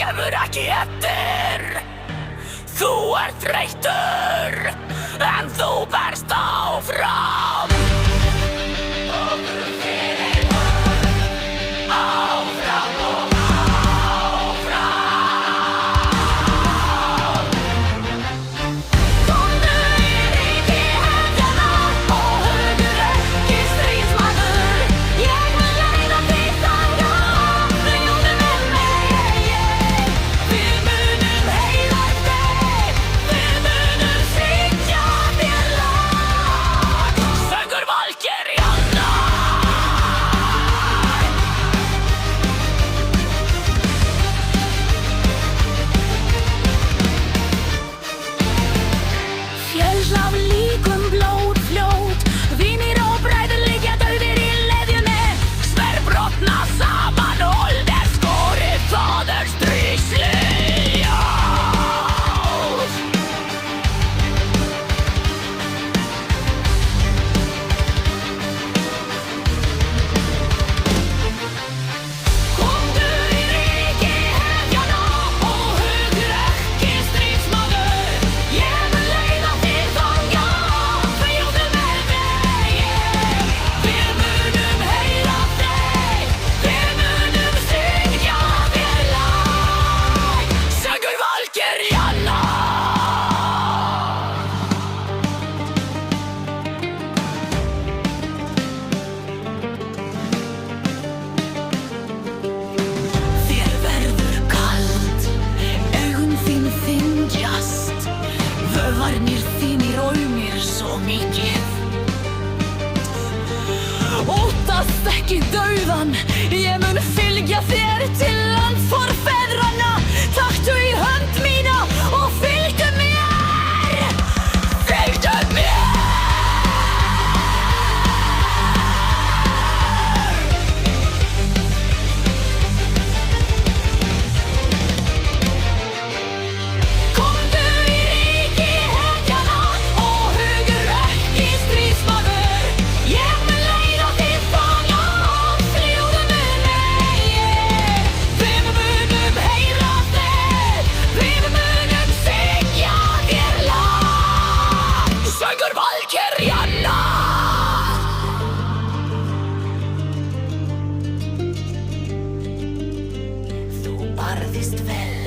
kemur ekki eftir. Þú ert þreyttur, en þú berst áfram. Óttast ekki dauðan, ég mun fylgja þér til land forfeðranna. Taktu í hönd mína og fylgdu mér. Fylgdu mér. Komdu í ríki hetjanna og hugur ekki stríðsmaður. Ég mun leiða þig fanga og fljúgðu með mig. Við munum heyra þig, við munum syngja þér lag. Söngur Valkyrjanna. Þú barðist vel